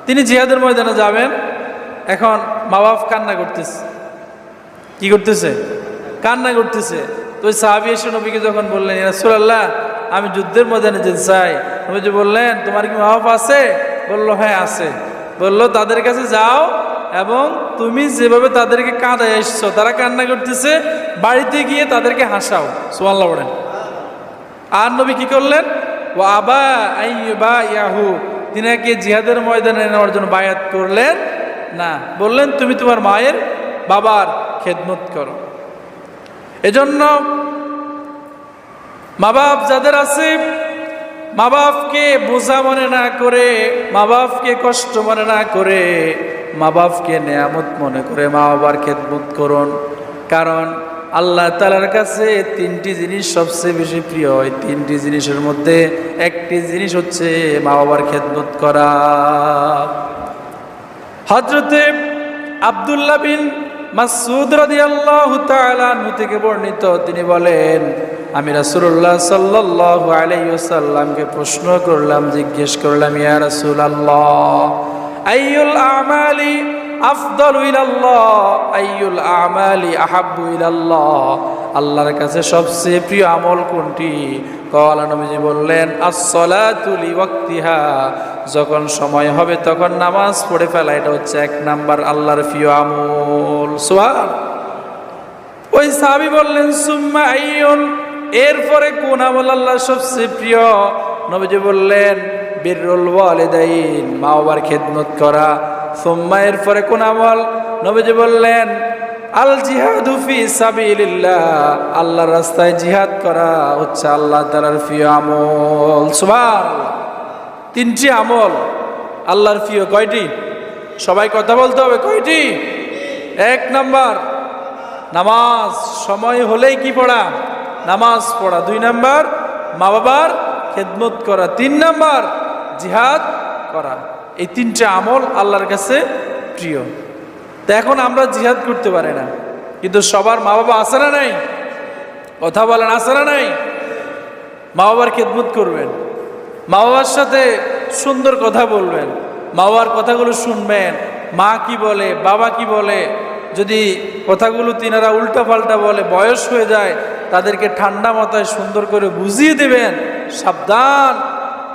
তিনি জিহাদের ময়দানে যাবেন। এখন মা বাপ কান্না করতেছে। কি করতেছে? কান্না করতেছে। তো ওই সাহাবী এসে নবীকে যখন বললেন, ইয়া রাসূলুল্লাহ, আমি যুদ্ধের ময়দানে যেতে চাই। নবীজি বললেন, তোমার কি মা বাপ আছে? বলল, হ্যাঁ আছে। বলল, তাদের কাছে যাও এবং তুমি যেভাবে তাদেরকে কাঁদায় এসছো, তারা কান্না করতেছে, বাড়িতে গিয়ে তাদেরকে হাসাও। সুবহানাল্লাহ বলেন। আর নবী কি করলেন? ও আবা আইয়ুবা ইয়াহু, তিনাকে জিহাদের ময়দানে নেওয়ার জন্য বায়াত করলেন না, বললেন তুমি তোমার মায়ের বাবার খেদমত করো। এজন্য মা বাপ যাদের আছে, মা বাপকে বোঝা মনে না করে, মা বাপকে কষ্ট মনে না করে, মা বাপকে নেয়ামত মনে করে মা বাবার খেদমত করুন। কারণ আল্লাহ তাআলার কাছে তিনটি জিনিস সবচেয়ে বেশি প্রিয়। ওই তিনটি জিনিসের মধ্যে একটি জিনিস হচ্ছে মা বাবার খেদমত করা। হযরতে আব্দুল্লাহ বিন মাসউদ রাদিয়াল্লাহু তাআলা আনহু থেকে বর্ণিত, তিনি বলেন, আমি রাসূলুল্লাহ সাল্লাল্লাহু আলাইহি ওয়াসাল্লামকে প্রশ্ন করলাম, জিজ্ঞেস করলাম, ইয়া রাসূলুল্লাহ, আইয়ুল আমালি আফদালু ইলাল্লাহ, আইয়ুল আমালি আহাব্বু ইলাল্লাহ, আল্লাহর কাছে সবচেয়ে প্রিয় আমল কোনটি? ক্বালা, নবীজি বললেন, আস-সালাতু লিওয়াক্তিহা, যখন সময় হবে তখন নামাজ পড়ে ফেলা, এটা হচ্ছে এক নাম্বার আল্লাহর প্রিয় আমল। সুবহান। ওই সাহাবী বললেন, সুম্মা আইয়ুন, এরপরে কোন আমল আল্লাহর সবচেয়ে প্রিয়? নবীজি বললেন, বিররুল ওয়ালিদাইন, মা বাবার খেদমত করা। সুম্মা, এরপরে কোন আমল? নবীজি বললেন, আল জিহাদু ফি সাবিলিল্লাহ, আল্লাহর রাস্তায় জিহাদ করা হচ্ছে আল্লাহ তাআলার প্রিয় আমল। সুবহানাল্লাহ। তিনটি আমল আল্লাহর প্রিয়। কয়টি? সবাই কথা বলতে হবে। কয়টি? এক নাম্বার নামাজ, সময় হলেই কি পড়া? নামাজ পড়া। দুই নাম্বার মা বাবার খেদমত করা। তিন নাম্বার জিহাদ করা। এই তিনটা আমল আল্লাহর কাছে প্রিয়। তো এখন আমরা জিহাদ করতে পারি না, কিন্তু সবার মা বাবা আছে না নাই? কথা বলেন, আছে না নাই? মা বাবার খেদমত করবেন, মা বাবার সাথে সুন্দর কথা বলবেন, মা বাবার কথাগুলো শুনবেন, মা কি বলে, বাবা কি বলে। যদি কথাগুলো তিনারা উল্টা পাল্টা বলে, বয়স হয়ে যায়, তাদেরকে ঠান্ডা মাথায় সুন্দর করে বুঝিয়ে দেবেন। সাবধান,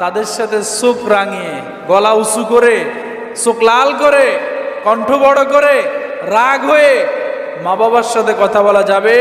তাদের সাথে চোখ রাঙিয়ে, গলা উঁচু করে, চোখ লাল করে, কণ্ঠ বড় করে, রাগ হয়ে মা বাবার সাথে কথা বলা যাবে